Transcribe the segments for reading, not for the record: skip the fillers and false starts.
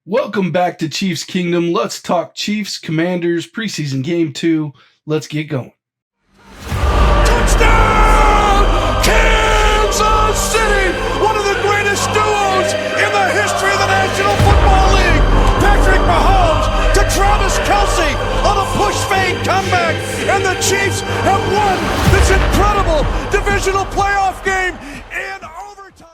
Welcome back to Chiefs Kingdom. Let's talk Chiefs Commanders preseason game 2. Let's get going. Touchdown! Kansas City! One of the greatest duos in the history of the National Football League. Patrick Mahomes to Travis Kelce on a push fade comeback. And the Chiefs have won this incredible divisional playoff game in overtime.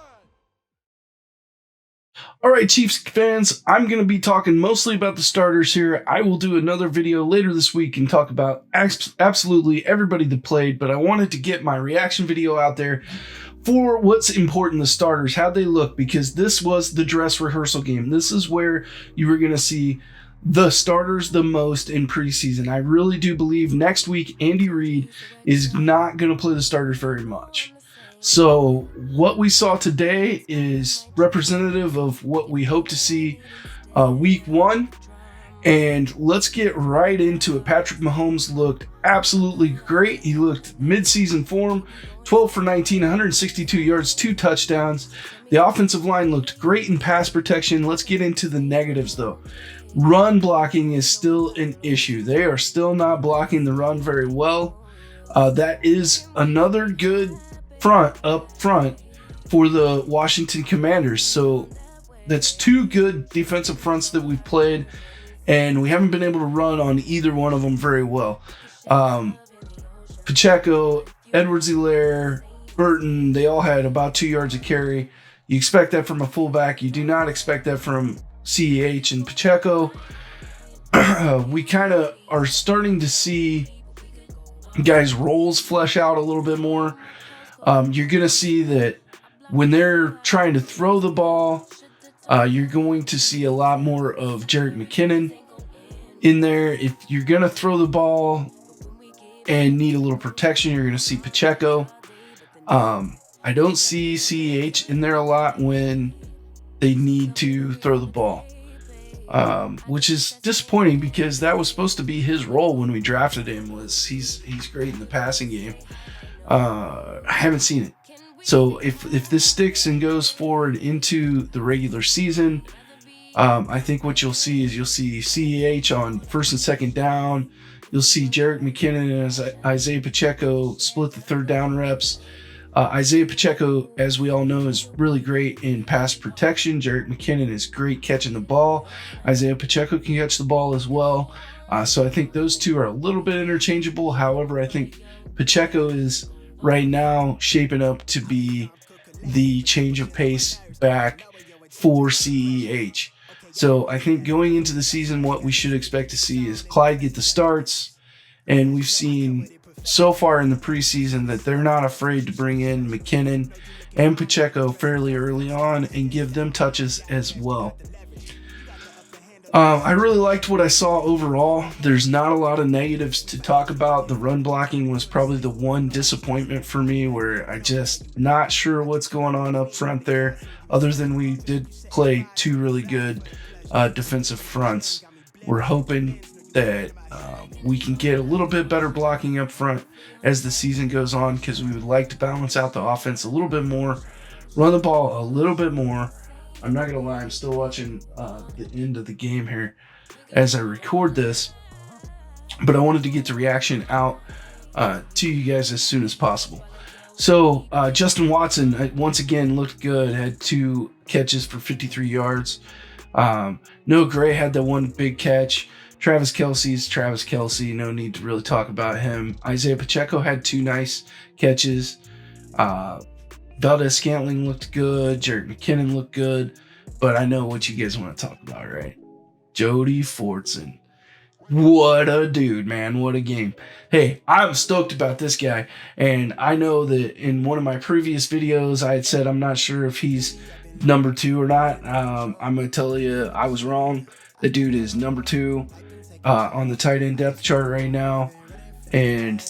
All right, Chiefs fans, I'm going to be talking mostly about the starters here. I will do another video later this week and talk about absolutely everybody that played, but I wanted to get my reaction video out there for what's important, the starters, how they look, because this was the dress rehearsal game. This is where you were going to see the starters the most in preseason. I really do believe next week Andy Reid is not going to play the starters very much. So what we saw today is representative of what we hope to see week 1. And let's get right into it. Patrick Mahomes looked absolutely great. He looked mid-season form, 12 for 19, 162 yards, 2 touchdowns. The offensive line looked great in pass protection. Let's get into the negatives though. Run blocking is still an issue. They are still not blocking the run very well. That is another good up front for the Washington Commanders. So that's 2 good defensive fronts that we've played, and we haven't been able to run on either one of them very well. Pacheco, Edwards-Helaire, Burton, they all had about 2 yards a carry. You expect that from a fullback. You do not expect that from CEH and Pacheco. We kind of are starting to see guys' roles flesh out a little bit more. You're going to see that when they're trying to throw the ball, you're going to see a lot more of Jerick McKinnon in there. If you're going to throw the ball and need a little protection, you're going to see Pacheco. I don't see CEH in there a lot when they need to throw the ball, which is disappointing because that was supposed to be his role when we drafted him. Was he's great in the passing game. I haven't seen it. So if this sticks and goes forward into the regular season, I think what you'll see is CEH on first and second down. You'll see Jerick McKinnon and Isaiah Pacheco split the third down reps. Isaiah Pacheco, as we all know, is really great in pass protection. Jerick McKinnon is great catching the ball. Isaiah Pacheco can catch the ball as well. So I think those two are a little bit interchangeable. However, I think Pacheco is right now shaping up to be the change of pace back for CEH. So I think going into the season, what we should expect to see is Clyde get the starts. And we've seen so far in the preseason that they're not afraid to bring in McKinnon and Pacheco fairly early on and give them touches as well. I really liked what I saw overall. There's not a lot of negatives to talk about. The run blocking was probably the one disappointment for me, where I just not sure what's going on up front there, other than we did play 2 really good defensive fronts. We're hoping that we can get a little bit better blocking up front as the season goes on, because we would like to balance out the offense a little bit more, run the ball a little bit more. I'm not going to lie, I'm still watching the end of the game here as I record this, but I wanted to get the reaction out to you guys as soon as possible. So Justin Watson, once again, looked good, had 2 catches for 53 yards. Noah Gray had that one big catch. Travis Kelce, no need to really talk about him. Isaiah Pacheco had 2 nice catches. Valdez-Scantling looked good. Jerick McKinnon looked good. But I know what you guys want to talk about, right? Jody Fortson. What a dude, man. What a game. Hey, I'm stoked about this guy. And I know that in one of my previous videos, I had said I'm not sure if he's number 2 or not. I'm going to tell you I was wrong. The dude is number 2 on the tight end depth chart right now. And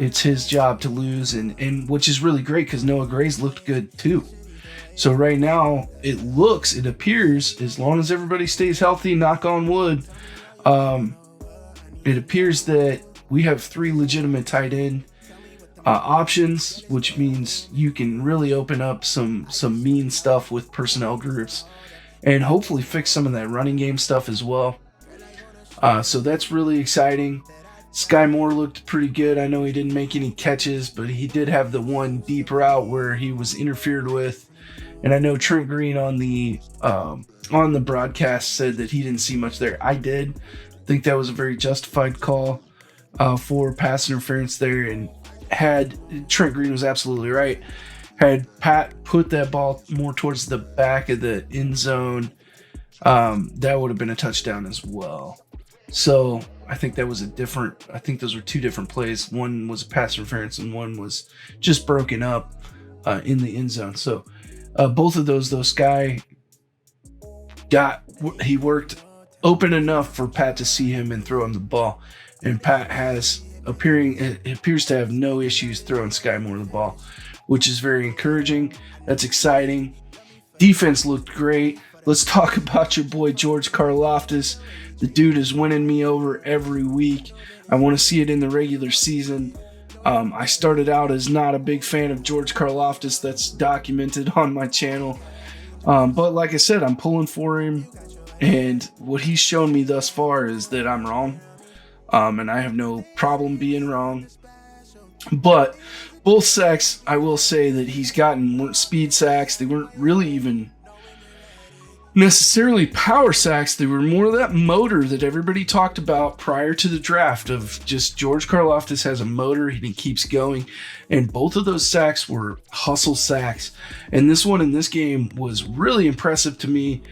it's his job to lose, and which is really great because Noah Gray's looked good too. So right now it appears, as long as everybody stays healthy, knock on wood, it appears that we have 3 legitimate tight end options, which means you can really open up some mean stuff with personnel groups and hopefully fix some of that running game stuff as well. So that's really exciting. Skye Moore looked pretty good. I know he didn't make any catches, but he did have the one deep route where he was interfered with. And I know Trent Green on the broadcast said that he didn't see much there. I did think that was a very justified call for pass interference there. And had Trent Green was absolutely right. Had Pat put that ball more towards the back of the end zone, that would have been a touchdown as well. So I think that was I think those were two different plays. One was a pass interference and one was just broken up in the end zone. So both of those, though, Skye he worked open enough for Pat to see him and throw him the ball. And Pat appears to have no issues throwing Skye Moore the ball, which is very encouraging. That's exciting. Defense looked great. Let's talk about your boy George Karloftis. The dude is winning me over every week. I want to see it in the regular season. I started out as not a big fan of George Karloftis. That's documented on my channel. But like I said, I'm pulling for him. And what he's shown me thus far is that I'm wrong. And I have no problem being wrong. But both sacks, I will say that he's gotten weren't speed sacks. They weren't really even necessarily power sacks. They were more of that motor that everybody talked about prior to the draft of just George Karloftis has a motor and he keeps going. And both of those sacks were hustle sacks. And this one in this game was really impressive to me.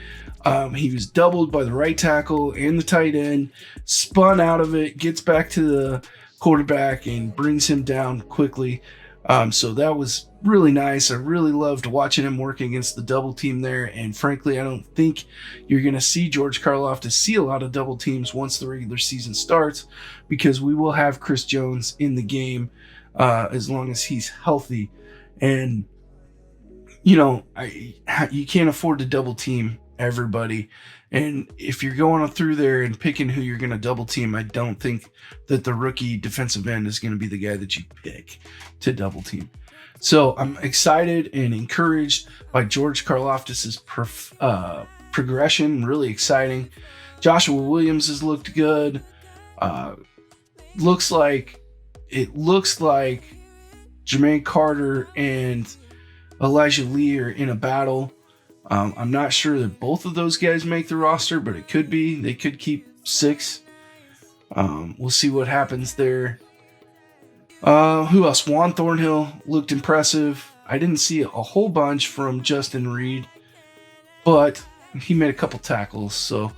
He was doubled by the right tackle and the tight end, spun out of it, gets back to the quarterback and brings him down quickly. So that was really nice. I really loved watching him work against the double team there. And frankly, I don't think you're going to see George Karloftis see a lot of double teams once the regular season starts, because we will have Chris Jones in the game as long as he's healthy. And, you can't afford to double team everybody. And if you're going through there and picking who you're going to double team, I don't think that the rookie defensive end is going to be the guy that you pick to double team. So I'm excited and encouraged by George Karloftis' progression. Really exciting. Joshua Williams has looked good. Looks like Jermaine Carter and Elijah Lee are in a battle. I'm not sure that both of those guys make the roster, but it could be. They could keep 6. We'll see what happens there. Who else? Juan Thornhill looked impressive. I didn't see a whole bunch from Justin Reed, but he made a couple tackles. So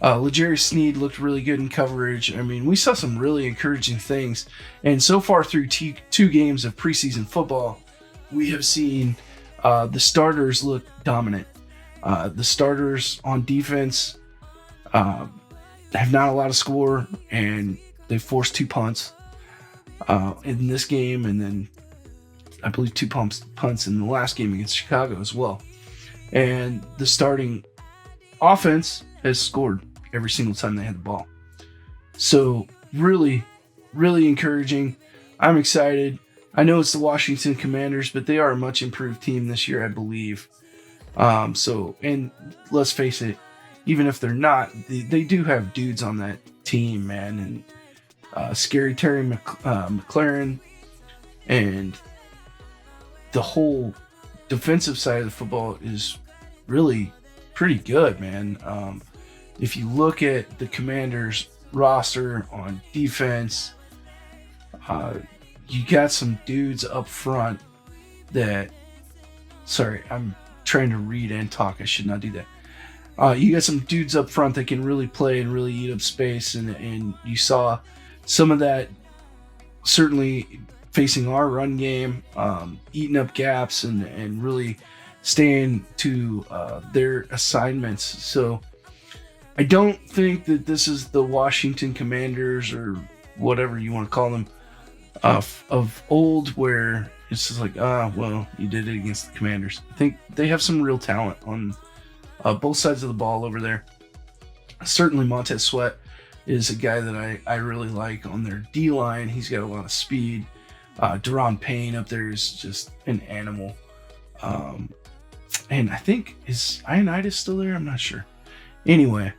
L'Jarius Sneed looked really good in coverage. I mean, we saw some really encouraging things. And so far through 2 games of preseason football, we have seen the starters look dominant. The starters on defense have not allowed to score, and they forced 2 punts in this game, and then I believe 2 punts in the last game against Chicago as well. And the starting offense has scored every single time they had the ball. So really, really encouraging. I'm excited. I know it's the Washington Commanders, but they are a much improved team this year, I believe. And let's face it, even if they're not, they do have dudes on that team, man. And Scary Terry McLaurin and the whole defensive side of the football is really pretty good, man. If you look at the Commanders roster on defense, you got some dudes up front that, sorry, I'm trying to read and talk. I should not do that. You got some dudes up front that can really play and really eat up space. And you saw some of that certainly facing our run game, eating up gaps and really staying to their assignments. So I don't think that this is the Washington Commanders or whatever you want to call them of old, where it's just like, well, you did it against the Commanders. I think they have some real talent on both sides of the ball over there. Certainly Montez Sweat is a guy that I really like on their D-line. He's got a lot of speed. Deron Payne up there is just an animal. And I think, is Ioannidis still there? I'm not sure. Anyway,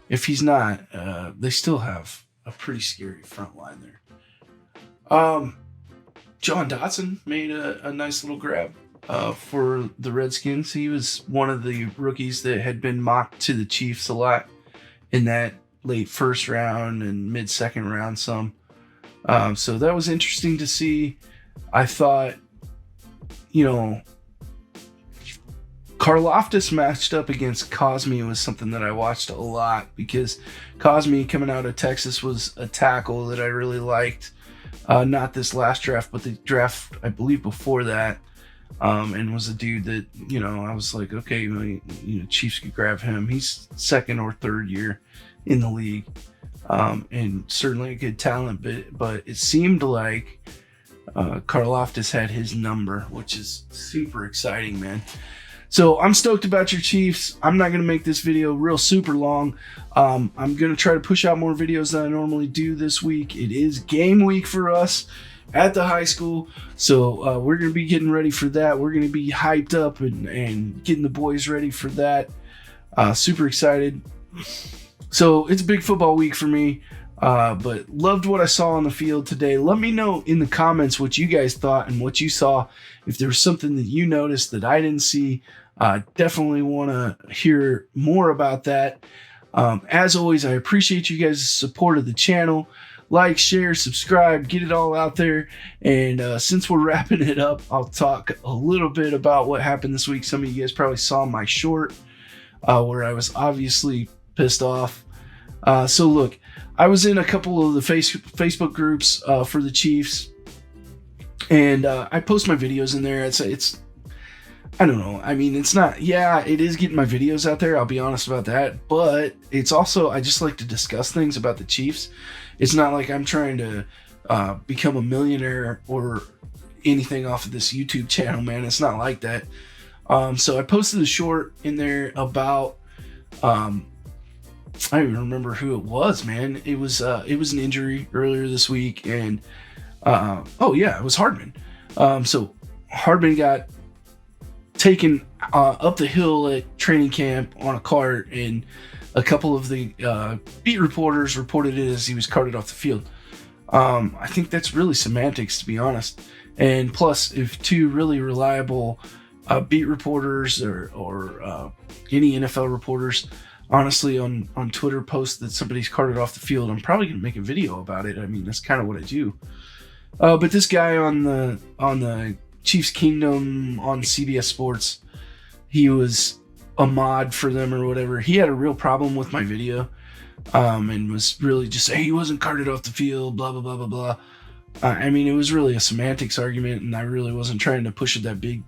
if he's not, they still have a pretty scary front line there. John Dodson made a nice little grab for the Redskins. He was one of the rookies that had been mocked to the Chiefs a lot in that late first round and mid-second round some. So that was interesting to see. I thought, Karloftis matched up against Cosme was something that I watched a lot, because Cosme coming out of Texas was a tackle that I really liked. Not this last draft, but the draft, I believe, before that. And was a dude that, I was like, okay, Chiefs could grab him. He's second or third year in the league. And certainly a good talent, but it seemed like Karlaftis had his number, which is super exciting, man. So I'm stoked about your Chiefs. I'm not going to make this video real super long. I'm going to try to push out more videos than I normally do this week. It is game week for us at the high school. So we're going to be getting ready for that. We're going to be hyped up and getting the boys ready for that. Super excited. So it's a big football week for me. But loved what I saw on the field today. Let me know in the comments what you guys thought and what you saw. If there was something that you noticed that I didn't see, definitely want to hear more about that. As always, I appreciate you guys' support of the channel. Like, share, subscribe, get it all out there. And since we're wrapping it up, I'll talk a little bit about what happened this week. Some of you guys probably saw my short where I was obviously pissed off. So look, I was in a couple of the Facebook groups for the Chiefs, and I post my videos in there. It's I don't know. I mean, it's not, it is getting my videos out there. I'll be honest about that. But it's also, I just like to discuss things about the Chiefs. It's not like I'm trying to become a millionaire or anything off of this YouTube channel, man. It's not like that. So I posted a short in there about, I don't even remember who it was, man. It was an injury earlier this week, and it was Hardman. So Hardman got taken up the hill at training camp on a cart, and a couple of the beat reporters reported it as he was carted off the field. I think that's really semantics, to be honest. And plus, if two really reliable beat reporters or any NFL reporters honestly on Twitter post that somebody's carted off the field, I'm probably going to make a video about it. I mean, that's kind of what I do. But this guy on the Chiefs Kingdom on CBS Sports, he was a mod for them or whatever. He had a real problem with my video, and was really just saying he wasn't carted off the field, blah, blah, blah, blah, blah. I mean, it was really a semantics argument, and I really wasn't trying to push it that big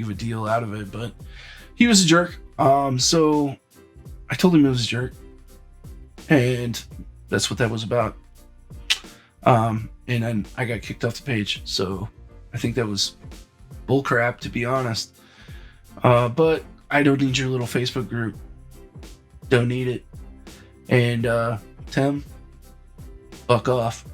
of a deal out of it, but he was a jerk. So I told him he was a jerk, and that's what that was about. And then I got kicked off the page, so I think that was bullcrap, to be honest. But I don't need your little Facebook group. Don't need it. And Tim, fuck off.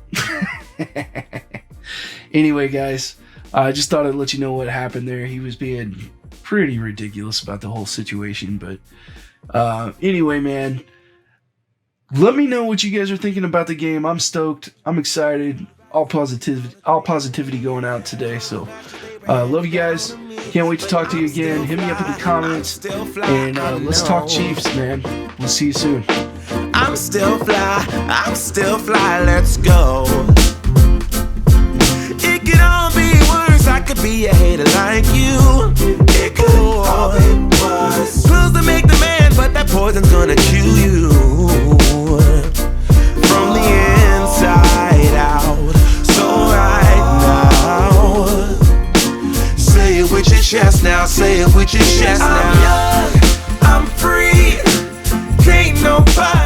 Anyway, guys, I just thought I'd let you know what happened there. He was being pretty ridiculous about the whole situation, but anyway, man, let me know what you guys are thinking about the game. I'm stoked. I'm excited. All positivity going out today. So love you guys. Can't wait to talk to you again. Hit me up in the comments, and let's talk Chiefs, man. We'll see you soon. I'm still fly, let's go. It could all be worse, I could be a hater like you. It could all be worse. Pills to make the man, but that poison's gonna kill you. From the inside out. So right now, say it with your chest now, say it with your chest now. I'm young, I'm free, can't nobody